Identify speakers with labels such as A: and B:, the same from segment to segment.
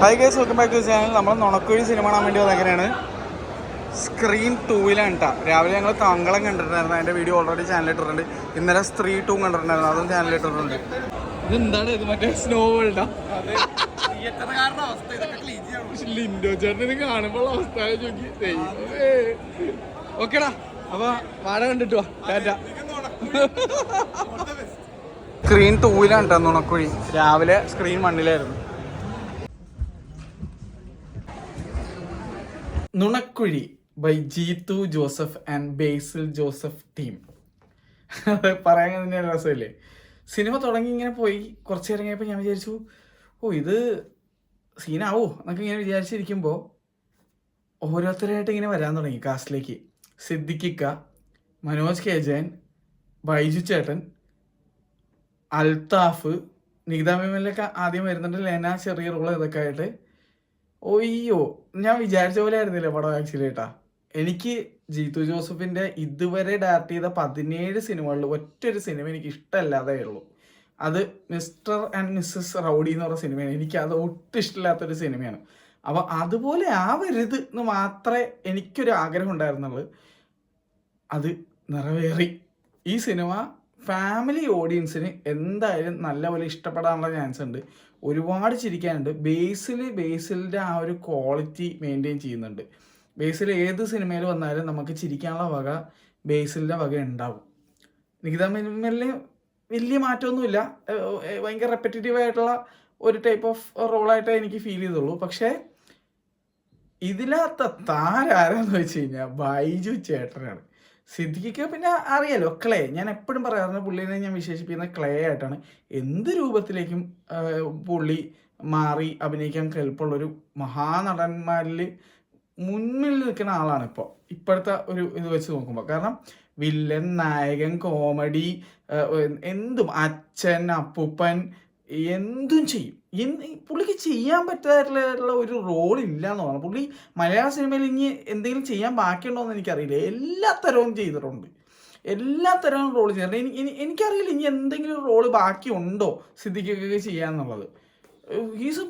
A: Hi guys, welcome back to channel. നമ്മൾ Nunakkuzhi cinema കാണാൻ വേണ്ടി വന്നേക്കാനാണ്. സ്ക്രീൻ 2-ലാണ് കേട്ടോ. രാവിലെ ഞങ്ങൾ താങ്കളം കണ്ടിട്ടുണ്ടായിരുന്നു. അതിൻ്റെ വീഡിയോ ഓൾറെഡി ചാനലിട്ടിട്ടുണ്ട്. ഇന്നലെ സ്ത്രീ 2 കണ്ടിട്ടുണ്ടായിരുന്നു, അതും ചാനലിട്ടിട്ടുണ്ട്. ഇതെന്താണ് ഇത്? മറ്റേ സ്നോ വേൾഡാ? ലിൻഡോ ചേട്ടൻ കാണുമ്പോൾ അവസ്ഥ ഓക്കേടാ. അപ്പൊ വാട കണ്ടിട്ട് വാ. സ്ക്രീൻ 2-ലാണ് കേട്ടോ നുണക്കുഴി. രാവിലെ സ്ക്രീൻ 1-ലായിരുന്നു. Nunakkuzhi by Jeethu Joseph and Basil Joseph team. പറയാൻ തന്നെ രസമില്ലേ? സിനിമ തുടങ്ങി ഇങ്ങനെ പോയി കുറച്ച് നേരം കഴിഞ്ഞപ്പോൾ ഞാൻ വിചാരിച്ചു, ഇത് സീനാവോ എന്നൊക്കെ ഇങ്ങനെ വിചാരിച്ചിരിക്കുമ്പോൾ ഓരോരുത്തരായിട്ട് ഇങ്ങനെ വരാൻ തുടങ്ങി കാസ്റ്റിലേക്ക്. സിദ്ദിഖിക്ക, മനോജ് കെ ജയൻ, ബൈജു ചേട്ടൻ, അൽത്താഫ്, നികിത മേമനിലൊക്കെ ആദ്യം വരുന്നുണ്ട്. ലെന ചെറിയ റോൾ ഇതൊക്കെ ആയിട്ട്. ഒയ്യോ, ഞാൻ വിചാരിച്ച പോലെ ആയിരുന്നില്ല പടം ആക്ച്വലി കേട്ടാ. എനിക്ക് ജീത്തു ജോസഫിൻ്റെ ഇതുവരെ ഡയറക്റ്റ് ചെയ്ത 17 സിനിമകളിൽ ഒറ്റൊരു സിനിമ എനിക്ക് ഇഷ്ടമല്ലാതെ ഉള്ളൂ. അത് മിസ്റ്റർ ആൻഡ് മിസ്സസ് റൗഡി എന്ന് പറഞ്ഞ സിനിമയാണ്. എനിക്ക് അത് ഒട്ടും ഇഷ്ടമില്ലാത്തൊരു സിനിമയാണ്. അപ്പോൾ അതുപോലെ ആവരുത് എന്ന് മാത്രമേ എനിക്കൊരു ആഗ്രഹം ഉണ്ടായിരുന്നുള്ളൂ. അത് നിറവേറി. ഈ സിനിമ ഫാമിലി ഓഡിയൻസിന് എന്തായാലും നല്ലപോലെ ഇഷ്ടപ്പെടാനുള്ള ചാൻസ് ഉണ്ട്. ഒരുപാട് ചിരിക്കാനുണ്ട്. ബേസിലിൻ്റെ ആ ഒരു ക്വാളിറ്റി മെയിൻറ്റെയിൻ ചെയ്യുന്നുണ്ട്. ബേസിൽ ഏത് സിനിമയിൽ വന്നാലും നമുക്ക് ചിരിക്കാനുള്ള വക ബേസിലിൻ്റെ വക ഉണ്ടാവും. നികിത മേനോനിൽ വലിയ മാറ്റമൊന്നുമില്ല. ഭയങ്കര റെപ്പറ്റേറ്റീവ് ആയിട്ടുള്ള ഒരു ടൈപ്പ് ഓഫ് റോളായിട്ടേ എനിക്ക് ഫീൽ ചെയ്തുള്ളൂ. പക്ഷേ ഇതിനകത്ത് താരാരെന്ന് വെച്ച് കഴിഞ്ഞാൽ ബൈജു ചേട്ടനാണ്. സിദ്ദിഖിക്ക് പിന്നെ അറിയാലോ, ക്ലേ. ഞാൻ എപ്പോഴും പറയാറുണ്ട്, പുള്ളിനെ ഞാൻ വിശേഷിപ്പിക്കുന്നത് ക്ലേ ആയിട്ടാണ്. എന്ത് രൂപത്തിലേക്കും പുള്ളി മാറി അഭിനയിക്കാൻ കെൽപ്പുള്ളൊരു മഹാനടന്മാരിൽ മുന്നിൽ നിൽക്കുന്ന ആളാണ് ഇപ്പോഴത്തെ ഒരു ഇത് വെച്ച് നോക്കുമ്പോൾ. കാരണം വില്ലൻ, നായകൻ, കോമഡി, എന്തും, അച്ഛൻ, അപ്പൂപ്പൻ, എന്തും ചെയ്യും. പുള്ളിക്ക് ചെയ്യാൻ പറ്റായിട്ടുള്ള ഒരു റോൾ ഇല്ല എന്ന് പറഞ്ഞു. പുള്ളി മലയാള സിനിമയിൽ ഇനി എന്തെങ്കിലും ചെയ്യാൻ ബാക്കിയുണ്ടോ എന്ന് എനിക്കറിയില്ല. എല്ലാ തരവും ചെയ്തിട്ടുണ്ട്, എല്ലാ തരവും റോൾ ചെയ്തിട്ടുണ്ട്. എനിക്കറിയില്ല ഇനി എന്തെങ്കിലും റോള് ബാക്കി ഉണ്ടോ സിദ്ദിഖിക്കൊക്കെ ചെയ്യാന്നുള്ളത്. ഹീസ് എ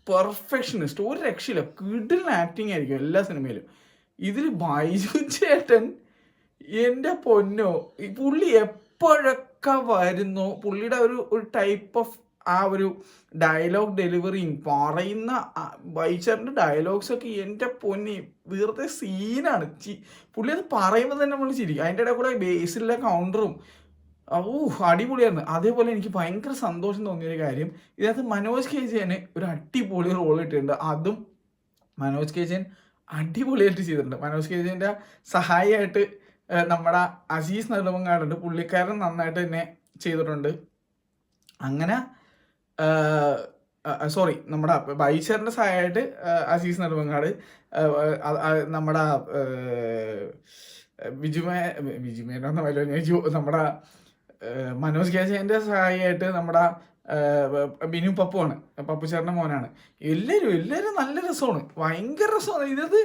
A: പെർഫെക്ഷനിസ്റ്റ്, ഒരു രക്ഷയില്ല. കിടിലൻ ആക്ടിങ് ആയിരിക്കും എല്ലാ സിനിമയിലും. ഇതിൽ ബൈജു ചേട്ടൻ, എൻ്റെ പൊന്നോ, പുള്ളി എപ്പോഴൊക്കെ വരുന്നോ പുള്ളിയുടെ ഒരു ടൈപ്പ് ഓഫ് ആ ഒരു ഡയലോഗ് ഡെലിവറിയും പറയുന്ന ബൈച്ചറിൻ്റെ ഡയലോഗ്സൊക്കെ എൻ്റെ പൊന്നി വെറുതെ സീനാണ്. പുള്ളി അത് പറയുമ്പോൾ തന്നെ നമ്മൾ ചിരിക്കും. അതിൻ്റെ ഇടയിൽ കൂടെ ബേസിലെ കൗണ്ടറും അടിപൊളിയായിരുന്നു. അതേപോലെ എനിക്ക് ഭയങ്കര സന്തോഷം തോന്നിയൊരു കാര്യം, ഇതിനകത്ത് മനോജ് കെ ജയന് ഒരു അടിപൊളി റോൾ ഇട്ടിട്ടുണ്ട്. അതും മനോജ് കെ ജയൻ അടിപൊളിയായിട്ട് ചെയ്തിട്ടുണ്ട്. മനോജ് കെ ജയൻ്റെ സഹായിയായിട്ട് നമ്മുടെ അസീസ് നെടുമങ്ങാടുണ്ട്. പുള്ളിക്കാരൻ നന്നായിട്ട് തന്നെ ചെയ്തിട്ടുണ്ട്. അങ്ങനെ നമ്മുടെ ബൈച്ചറിൻ്റെ സഹായമായിട്ട് അസീസ് നെടുമങ്ങാട്, നമ്മുടെ വിജുമേനോന്ന് വല്ലോ, നമ്മുടെ മനോജ് കെ ജയൻ്റെ സഹായിയായിട്ട് നമ്മുടെ ബിനു പപ്പുവാണ്, പപ്പുചേട്ടൻ്റെ മോനാണ്. എല്ലാവരും നല്ല രസമാണ്, ഭയങ്കര രസമാണ്. ഇതത്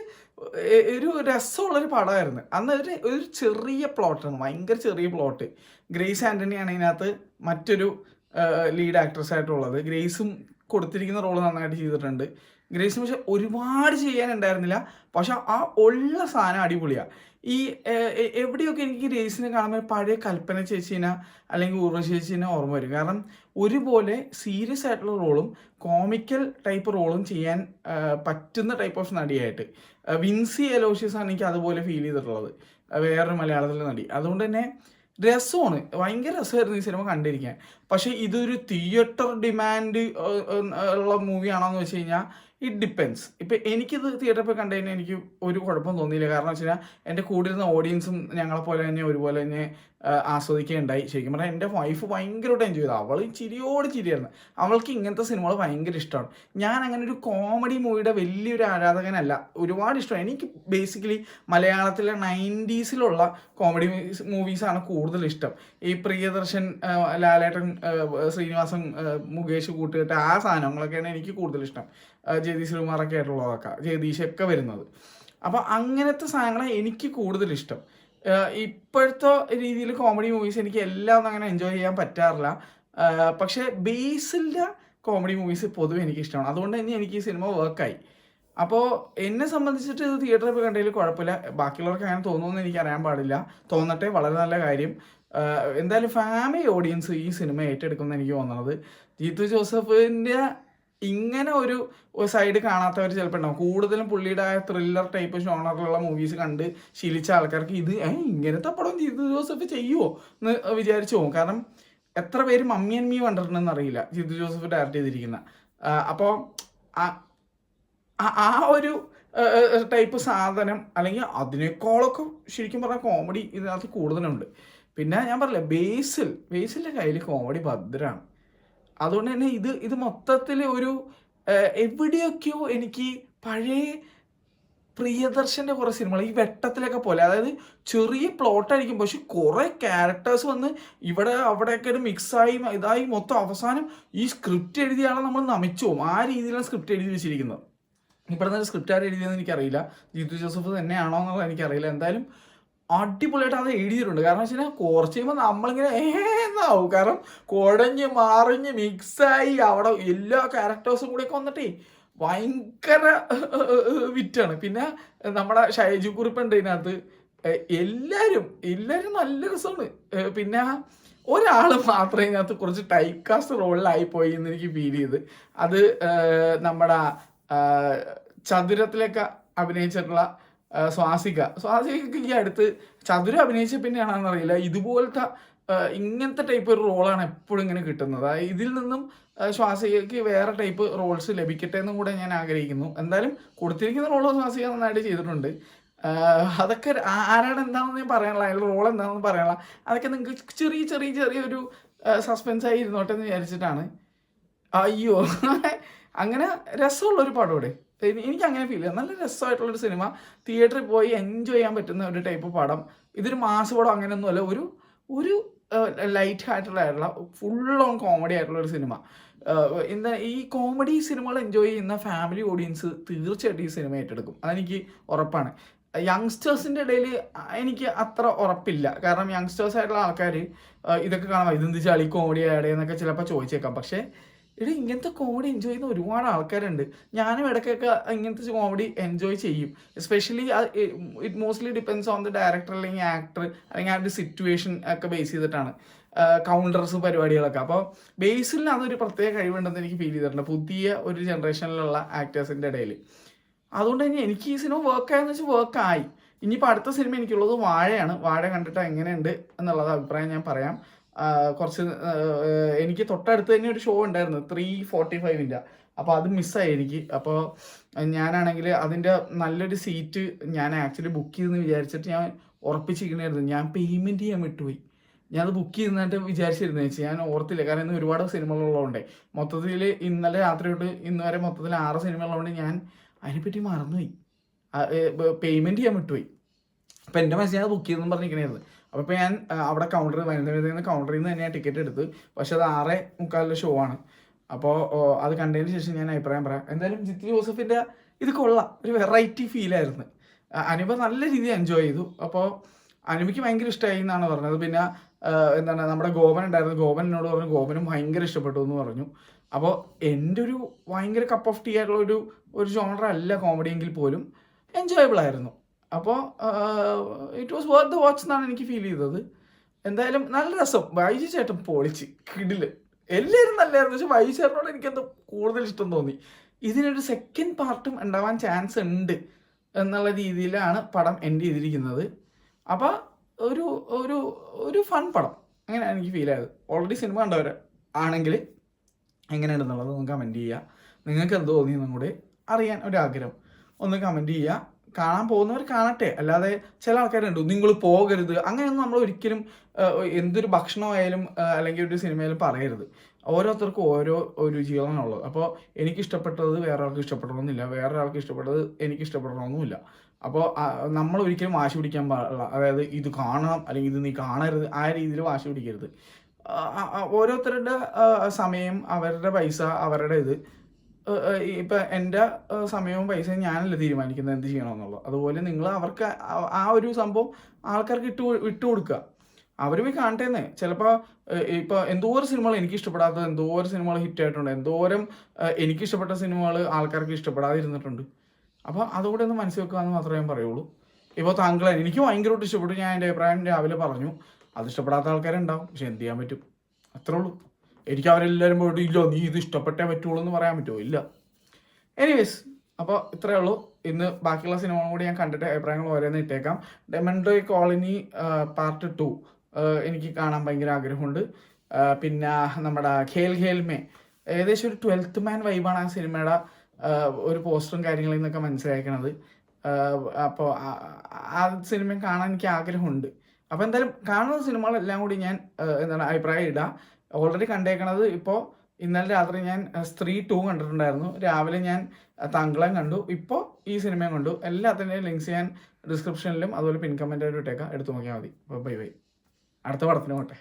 A: ഒരു രസമുള്ളൊരു പടമായിരുന്നു. അന്ന് ഒരു ചെറിയ പ്ലോട്ടാണ്, ഭയങ്കര ചെറിയ പ്ലോട്ട്. ഗ്രേസ് ആൻ്റണിയാണ് ഇതിനകത്ത് മറ്റൊരു ലീഡ് ആക്ട്രസ് ആയിട്ടുള്ളത്. ഗ്രേസും കൊടുത്തിരിക്കുന്ന റോള് നന്നായിട്ട് ചെയ്തിട്ടുണ്ട്. ഗ്രേസിന് പക്ഷെ ഒരുപാട് ചെയ്യാനുണ്ടായിരുന്നില്ല, പക്ഷെ ആ ഉള്ള സാധനം അടിപൊളിയാണ്. ഈ എവിടെയൊക്കെ എനിക്ക് ഗ്രേസിനെ കാണുമ്പോൾ പഴയ കൽപ്പന ചേച്ചീനെ അല്ലെങ്കിൽ ഉർവശി ചേച്ചീനെ ഓർമ്മ വരും. കാരണം ഒരുപോലെ സീരിയസ് ആയിട്ടുള്ള റോളും കോമിക്കൽ ടൈപ്പ് റോളും ചെയ്യാൻ പറ്റുന്ന ടൈപ്പ് ഓഫ് നടിയായിട്ട്. വിൻസി എലോഷ്യസ് ആണ് എനിക്ക് അതുപോലെ ഫീൽ ചെയ്തിട്ടുള്ളത്, വേറൊരു മലയാളത്തിലെ നടി. അതുകൊണ്ട് തന്നെ രസമാണ്, ഭയങ്കര രസമായിരുന്നു ഈ സിനിമ കണ്ടിരിക്കാൻ. പക്ഷേ ഇതൊരു തിയേറ്റർ ഡിമാൻഡ് ഉള്ള മൂവിയാണോ എന്ന് വെച്ച് കഴിഞ്ഞാൽ ഇറ്റ് ഡിപ്പെൻസ്. ഇപ്പം എനിക്കിത് തിയേറ്ററിൽ പോയി കണ്ടു കഴിഞ്ഞാൽ എനിക്ക് ഒരു കുഴപ്പം തോന്നിയില്ല. കാരണം വെച്ച് കഴിഞ്ഞാൽ എൻ്റെ കൂടിയിരുന്ന ഓഡിയൻസും ഞങ്ങളെപ്പോലെ തന്നെ ഒരുപോലെ തന്നെ ആസ്വദിക്കുകയുണ്ടായി. ശരിക്കും പറഞ്ഞാൽ എൻ്റെ വൈഫ് ഭയങ്കരമായിട്ട് എൻജോയ് ചെയ്തു. അവൾ ചിരിയോട് ചിരിയായിരുന്നു. അവൾക്ക് ഇങ്ങനത്തെ സിനിമകൾ ഭയങ്കര ഇഷ്ടമാണ്. ഞാൻ അങ്ങനെ ഒരു കോമഡി മൂവിയുടെ വലിയൊരു ആരാധകനല്ല, ഒരുപാട് ഇഷ്ടമാണ്. എനിക്ക് ബേസിക്കലി മലയാളത്തിലെ 90s കോമഡി മൂവീസാണ് കൂടുതൽ ഇഷ്ടം. ഈ പ്രിയദർശൻ, ലാലേട്ടൻ, ശ്രീനിവാസൻ, മുകേഷ് കൂട്ടുകെട്ട്, ആ സാധനങ്ങളൊക്കെയാണ് എനിക്ക് കൂടുതൽ ഇഷ്ടം. ജഗദീഷ് കുമാറൊക്കെ ആയിട്ടുള്ളതൊക്കെ, ജഗദീഷൊക്കെ വരുന്നത്. അപ്പോൾ അങ്ങനത്തെ സാധനങ്ങളാണ് എനിക്ക് കൂടുതൽ ഇഷ്ടം. ഇപ്പോഴത്തെ രീതിയിൽ കോമഡി മൂവീസ് എനിക്ക് എല്ലാം ഒന്നും അങ്ങനെ എൻജോയ് ചെയ്യാൻ പറ്റാറില്ല. പക്ഷേ ബേസിലിൻ്റെ കോമഡി മൂവീസ് പൊതുവെ എനിക്കിഷ്ടമാണ്. അതുകൊണ്ട് തന്നെ എനിക്ക് ഈ സിനിമ വർക്കായി. അപ്പോൾ എന്നെ സംബന്ധിച്ചിട്ട് ഇത് തിയേറ്ററിൽ പോയി കണ്ടതിൽ കുഴപ്പമില്ല. ബാക്കിയുള്ളവർക്ക് അങ്ങനെ തോന്നുമെന്ന് എനിക്ക് അറിയാൻ പാടില്ല. തോന്നട്ടെ, വളരെ നല്ല കാര്യം. എന്തായാലും ഫാമിലി ഓഡിയൻസ് ഈ സിനിമ ഏറ്റെടുക്കുമെന്ന് എനിക്ക് തോന്നുന്നത്. ജീത്തു ജോസഫിൻ്റെ ഇങ്ങനെ ഒരു സൈഡ് കാണാത്തവർ ചിലപ്പോൾ ഉണ്ടാവും. കൂടുതലും പുള്ളിയുടെ ത്രില്ലർ ടൈപ്പ് ഷോണറിലുള്ള മൂവീസ് കണ്ട് ശീലിച്ച ആൾക്കാർക്ക് ഇത് ഇങ്ങനത്തെ പടം ജീത്തു ജോസഫ് ചെയ്യുമോ എന്ന് വിചാരിച്ചു പോകും. കാരണം എത്ര പേര് മമ്മി ആൻഡ് മീ കണ്ടിട്ടുണ്ടെന്ന് അറിയില്ല ജീത്തു ജോസഫ് ഡയറക്റ്റ് ചെയ്തിരിക്കുന്ന. അപ്പോൾ ആ ഒരു ടൈപ്പ് സാധനം, അല്ലെങ്കിൽ അതിനേക്കാളൊക്കെ ശരിക്കും പറഞ്ഞാൽ കോമഡി ഇതിനകത്ത് കൂടുതലുണ്ട്. പിന്നെ ഞാൻ പറഞ്ഞില്ലേ, ബേസിലിൻ്റെ കയ്യിൽ കോമഡി ഭദ്രമാണ്. അതുകൊണ്ട് തന്നെ ഇത് മൊത്തത്തിൽ ഒരു എവിടെയൊക്കെയോ എനിക്ക് പഴയ പ്രിയദർശൻ്റെ കുറേ സിനിമകൾ ഈ വെട്ടത്തിലൊക്കെ പോലെ, അതായത് ചെറിയ പ്ലോട്ടായിരിക്കും പക്ഷെ കുറേ ക്യാരക്ടേഴ്സ് വന്ന് ഇവിടെ അവിടെയൊക്കെ ഒരു മിക്സായി ഇതായി മൊത്തം അവസാനം ഈ സ്ക്രിപ്റ്റ് എഴുതിയ ആളെ നമ്മൾ നമിച്ചു പോകും. ആ രീതിയിലാണ് സ്ക്രിപ്റ്റ് എഴുതി വെച്ചിരിക്കുന്നത്. ഇപ്പോഴത്തെ സ്ക്രിപ്റ്റ് ആര് എഴുതിയെന്ന് എനിക്കറിയില്ല, ജീത്തു ജോസഫ് തന്നെയാണോ എന്നുള്ളത് എനിക്കറിയില്ല. എന്തായാലും അടിപൊളിയായിട്ട് അത് എഴുതിയിട്ടുണ്ട്. കാരണം വെച്ച് കഴിഞ്ഞാൽ കുറച്ച് കഴിയുമ്പോൾ നമ്മളിങ്ങനെ എന്നാവും. കാരണം കുഴഞ്ഞ് മറിഞ്ഞ് മിക്സായി അവിടെ എല്ലാ ക്യാരക്ടേഴ്സും കൂടെയൊക്കെ വന്നിട്ടേ ഭയങ്കര വിറ്റാണ്. പിന്നെ നമ്മുടെ ഷൈജു കുറിപ്പുണ്ട് ഇതിനകത്ത്. എല്ലാവരും നല്ല രസമാണ്. പിന്നെ ഒരാൾ മാത്രമേ ഇതിനകത്ത് കുറച്ച് ടൈപ്പ് കാസ്റ്റ് റോളിലായിപ്പോയി എന്ന് എനിക്ക് ഫീൽ ചെയ്ത്. അത് നമ്മുടെ ചതുരത്തിലൊക്കെ അഭിനയിച്ചിട്ടുള്ള സ്വാസികയ്ക്ക് ഈ അടുത്ത് ചതുര അഭിനയിച്ച പിന്നെയാണെന്നറിയില്ല, ഇതുപോലത്തെ ഇങ്ങനത്തെ ടൈപ്പ് ഒരു റോളാണ് എപ്പോഴും ഇങ്ങനെ കിട്ടുന്നത്. ഇതിൽ നിന്നും സ്വാസികയ്ക്ക് വേറെ ടൈപ്പ് റോൾസ് ലഭിക്കട്ടെ എന്നും കൂടെ ഞാൻ ആഗ്രഹിക്കുന്നു. എന്തായാലും കൊടുത്തിരിക്കുന്ന റോൾ സ്വാസിക നന്നായിട്ട് ചെയ്തിട്ടുണ്ട്. അതൊക്കെ ആരാണ് എന്താണെന്ന് ഞാൻ പറയാനുള്ള, അയാളുടെ റോൾ എന്താണെന്ന് പറയാനുള്ള, അതൊക്കെ നിങ്ങൾക്ക് ചെറിയൊരു സസ്പെൻസായി ഇരുന്നോട്ടെ എന്ന് വിചാരിച്ചിട്ടാണ്. അയ്യോ അങ്ങനെ രസമുള്ളൊരു പടം ഇവിടെ എനിക്ക് അങ്ങനെ ഫീൽ ചെയ്യാം. നല്ല രസമായിട്ടുള്ളൊരു സിനിമ, തിയേറ്ററിൽ പോയി എൻജോയ് ചെയ്യാൻ പറ്റുന്ന ഒരു ടൈപ്പ് പടം. ഇതൊരു മാസ് പടം അങ്ങനെയൊന്നുമല്ല, ഒരു ലൈറ്റ് ആയിട്ടുള്ള ഫുൾ ഓൺ കോമഡി ആയിട്ടുള്ളൊരു സിനിമ. ഈ കോമഡി സിനിമകൾ എൻജോയ് ചെയ്യുന്ന ഫാമിലി ഓഡിയൻസ് തീർച്ചയായിട്ടും ഈ സിനിമ ഏറ്റെടുക്കും, അതെനിക്ക് ഉറപ്പാണ്. യങ്സ്റ്റേഴ്സിൻ്റെ ഇടയിൽ എനിക്ക് അത്ര ഉറപ്പില്ല. കാരണം യങ്സ്റ്റേഴ്സ് ആയിട്ടുള്ള ആൾക്കാർ ഇതൊക്കെ കാണാം, ഇതെന്ത് ചളി കോമഡി ആഡ് എന്നൊക്കെ ചിലപ്പോൾ ചോദിച്ചേക്കാം. പക്ഷേ ഇങ്ങനത്തെ കോമഡി എൻജോയ് ചെയ്യുന്ന ഒരുപാട് ആൾക്കാരുണ്ട്. ഞാനും ഇടയ്ക്കൊക്കെ ഇങ്ങനത്തെ കോമഡി എൻജോയ് ചെയ്യും. Especially it mostly depends on the director അല്ലെങ്കിൽ ആക്ടർ അല്ലെങ്കിൽ ആ ഒരു സിറ്റുവേഷൻ ഒക്കെ ബേസ് ചെയ്തിട്ടാണ് കൗണ്ടേഴ്സ് പരിപാടികളൊക്കെ. അപ്പോൾ ബേസിൽ അതൊരു പ്രത്യേക കഴിവുണ്ടെന്ന് എനിക്ക് ഫീൽ ചെയ്തിട്ടുണ്ട് പുതിയ ഒരു ജനറേഷനിലുള്ള ആക്ടേഴ്സിൻ്റെ ഇടയിൽ. അതുകൊണ്ട് തന്നെ എനിക്ക് ഈ സിനിമ വർക്കായെന്ന് വെച്ചാൽ വർക്കായി. ഇനിയിപ്പോൾ അടുത്ത സിനിമ എനിക്കുള്ളത് വാഴയാണ്. വാഴ കണ്ടിട്ട് എങ്ങനെയുണ്ട് എന്നുള്ളത് അഭിപ്രായം ഞാൻ പറയാം. കുറച്ച് എനിക്ക് തൊട്ടടുത്ത് തന്നെ ഒരു ഷോ ഉണ്ടായിരുന്നു 3:45 അപ്പോൾ അത് മിസ്സായി എനിക്ക്. അപ്പോൾ ഞാനാണെങ്കിൽ അതിൻ്റെ നല്ലൊരു സീറ്റ് ഞാൻ ആക്ച്വലി ബുക്ക് ചെയ്തെന്ന് വിചാരിച്ചിട്ട് ഞാൻ ഉറപ്പിച്ചിരിക്കണമായിരുന്നു. ഞാൻ പേയ്മെൻറ്റ് ചെയ്യാൻ വിട്ടുപോയി. ഞാനത് ബുക്ക് ചെയ്യുന്നതായിട്ട് വിചാരിച്ചിരുന്നു വെച്ചാൽ ഞാൻ ഓർത്തില്ല. കാരണം ഇന്ന് ഒരുപാട് സിനിമകളുള്ളതുകൊണ്ടേ മൊത്തത്തിൽ ഇന്നലെ രാത്രി തൊട്ട് ഇന്ന് വരെ മൊത്തത്തിൽ 6 സിനിമകളുള്ളതുകൊണ്ട് ഞാൻ അതിനെപ്പറ്റി മറന്നുപോയി, പേയ്മെൻറ്റ് ചെയ്യാൻ വിട്ടുപോയി. അപ്പോൾ എൻ്റെ മനസ്സിൽ ഞാൻ ബുക്ക് ചെയ്തെന്ന് പറഞ്ഞിരിക്കണായിരുന്നു. അപ്പോൾ ഇപ്പോൾ ഞാൻ അവിടെ വനിത കൗണ്ടറിൽ നിന്ന് തന്നെ ഞാൻ ടിക്കറ്റ് എടുത്ത്. പക്ഷെ അത് 6:45 ഷോ ആണ്. അപ്പോൾ അത് കണ്ടതിന് ശേഷം ഞാൻ അഭിപ്രായം പറയാം. എന്തായാലും ജീത്തു ജോസഫിൻ്റെ ഇത് കൊള്ളാം, ഒരു വെറൈറ്റി ഫീലായിരുന്നു. അനുപ നല്ല രീതിയിൽ എൻജോയ് ചെയ്തു. അപ്പോൾ അനുപയ്ക്ക് ഭയങ്കര ഇഷ്ടമായി എന്നാണ് പറഞ്ഞത്. പിന്നെ എന്താണ് നമ്മുടെ ഗോപൻ ഉണ്ടായിരുന്നു, ഗോപൻ എന്നോട് പറഞ്ഞു ഗോപനും ഭയങ്കര ഇഷ്ടപ്പെട്ടു എന്ന് പറഞ്ഞു. അപ്പോൾ എൻ്റെ ഒരു ഭയങ്കര കപ്പ് ഓഫ് ടീ ആയിട്ടുള്ള ഒരു ജോണർ അല്ല കോമഡി എങ്കിൽ പോലും എൻജോയബിൾ ആയിരുന്നു. അപ്പോൾ it was worth the watch എന്നാണ് എനിക്ക് ഫീൽ ചെയ്തത്. എന്തായാലും നല്ല രസം. വൈജി ചേട്ടൻ പൊളിച്ച് കിടില്, എല്ലാവരും നല്ലായിരുന്നു. പക്ഷെ വൈജി ചേട്ടനോട് എനിക്കെന്തോ കൂടുതൽ ഇഷ്ടം തോന്നി. ഇതിനൊരു സെക്കൻഡ് പാർട്ടും ഉണ്ടാവാൻ ചാൻസ് ഉണ്ട് എന്നുള്ള രീതിയിലാണ് പടം എൻഡ് ചെയ്തിരിക്കുന്നത്. അപ്പോൾ ഒരു ഒരു ഒരു ഫൺ പടം അങ്ങനെയാണ് എനിക്ക് ഫീൽ ആയത്. ഓൾറെഡി സിനിമ കണ്ടവർ ആണെങ്കിൽ എങ്ങനെയുണ്ടെന്നുള്ളത് ഒന്ന് കമൻറ്റ് ചെയ്യുക. നിങ്ങൾക്ക് എന്ത് തോന്നിയെന്നും കൂടെ അറിയാൻ ഒരാഗ്രഹം ഒന്ന് കമൻറ്റ് ചെയ്യുക. കാണാൻ പോകുന്നവർ കാണട്ടെ, അല്ലാതെ ചില ആൾക്കാരുണ്ട് നിങ്ങൾ പോകരുത് അങ്ങനെയൊന്നും നമ്മൾ ഒരിക്കലും എന്തൊരു ഭക്ഷണമായാലും അല്ലെങ്കിൽ ഒരു സിനിമയിലും പറയരുത്. ഓരോരുത്തർക്കും ഓരോ രുചികളാണുള്ളത്. അപ്പോൾ എനിക്കിഷ്ടപ്പെട്ടത് വേറെ ആൾക്ക് ഇഷ്ടപ്പെടണമെന്നില്ല, വേറെ ആൾക്ക് ഇഷ്ടപ്പെട്ടത് എനിക്ക് ഇഷ്ടപ്പെടണമെന്നുമില്ല. അപ്പോൾ നമ്മൾ ഒരിക്കലും വാശി പിടിക്കാൻ പാടില്ല. അതായത് ഇത് കാണണം അല്ലെങ്കിൽ ഇത് നീ കാണരുത്, ആ രീതിയിൽ വാശി പിടിക്കരുത്. ഓരോരുത്തരുടെ സമയം, അവരുടെ പൈസ, അവരുടെ ഇത്. ഇപ്പം എൻ്റെ സമയവും പൈസയും ഞാനല്ല തീരുമാനിക്കുന്നത് എന്ത് ചെയ്യണമെന്നുള്ളത്. അതുപോലെ നിങ്ങൾ അവർക്ക് ആ ഒരു സംഭവം ആൾക്കാർക്ക് വിട്ടു കൊടുക്കുക. അവർ പോയി കാണട്ടേന്ന്. ചിലപ്പോൾ ഇപ്പോൾ എന്തോരം സിനിമകൾ എനിക്ക് ഇഷ്ടപ്പെടാത്തത്, എന്തോരം സിനിമകൾ ഹിറ്റായിട്ടുണ്ട്, എന്തോരം എനിക്കിഷ്ടപ്പെട്ട സിനിമകൾ ആൾക്കാർക്ക് ഇഷ്ടപ്പെടാതിരുന്നിട്ടുണ്ട്. അപ്പോൾ അതുകൂടെ ഒന്ന് മനസ്സിൽ വെക്കുക എന്ന് മാത്രമേ ഞാൻ പറയുള്ളൂ. ഇപ്പോൾ താങ്കളെ എനിക്ക് ഭയങ്കരമായിട്ട് ഇഷ്ടപ്പെട്ടു, ഞാൻ എൻ്റെ അഭിപ്രായം രാവിലെ പറഞ്ഞു. അത് ഇഷ്ടപ്പെടാത്ത ആൾക്കാരുണ്ടാവും, പക്ഷെ എന്ത് ചെയ്യാൻ പറ്റും, അത്രേ ഉള്ളൂ. എനിക്ക് അവരെല്ലാവരും പോയിട്ട് ഇല്ല നീ ഇത് ഇഷ്ടപ്പെട്ടേ പറ്റുള്ളൂ എന്ന് പറയാൻ പറ്റുമോ? ഇല്ല. എനിവേസ്, അപ്പോൾ ഇത്രയേ ഉള്ളൂ. ഇന്ന് ബാക്കിയുള്ള സിനിമകളും കൂടി ഞാൻ കണ്ടിട്ട് അഭിപ്രായങ്ങൾ ഓരോന്ന് ഇട്ടേക്കാം. ഡെമൻഡോ കോളനി പാർട്ട് 2 എനിക്ക് കാണാൻ ഭയങ്കര ആഗ്രഹമുണ്ട്. പിന്നെ നമ്മുടെ ഖേൽ ഖേൽ മേ ഏകദേശം ഒരു 12th മാൻ വൈബാണ് ആ സിനിമയുടെ ഒരു പോസ്റ്ററും കാര്യങ്ങളിൽ നിന്നൊക്കെ മനസ്സിലാക്കണത്. അപ്പോൾ ആ സിനിമ കാണാൻ എനിക്ക് ആഗ്രഹമുണ്ട്. അപ്പോൾ എന്തായാലും കാണുന്ന സിനിമകളെല്ലാം കൂടി ഞാൻ എന്താണ് അഭിപ്രായം ഇടാം. ഓൾറെഡി കണ്ടേക്കണത് ഇപ്പോൾ ഇന്നലെ രാത്രി ഞാൻ സ്ത്രീ 2 കണ്ടിട്ടുണ്ടായിരുന്നു. രാവിലെ ഞാൻ താങ്കളെയും കണ്ടു, ഇപ്പോൾ ഈ സിനിമയും കണ്ടു. എല്ലാത്തിൻ്റെയും ലിങ്ക്സ് ഞാൻ ഡിസ്ക്രിപ്ഷനിലും അതുപോലെ പിൻ കമൻറ്റായിട്ട് ഇട്ടേക്കാം, എടുത്തു നോക്കിയാൽ മതി. അപ്പോൾ ബൈ ബൈ, അടുത്ത പടത്തിന് പോട്ടെ.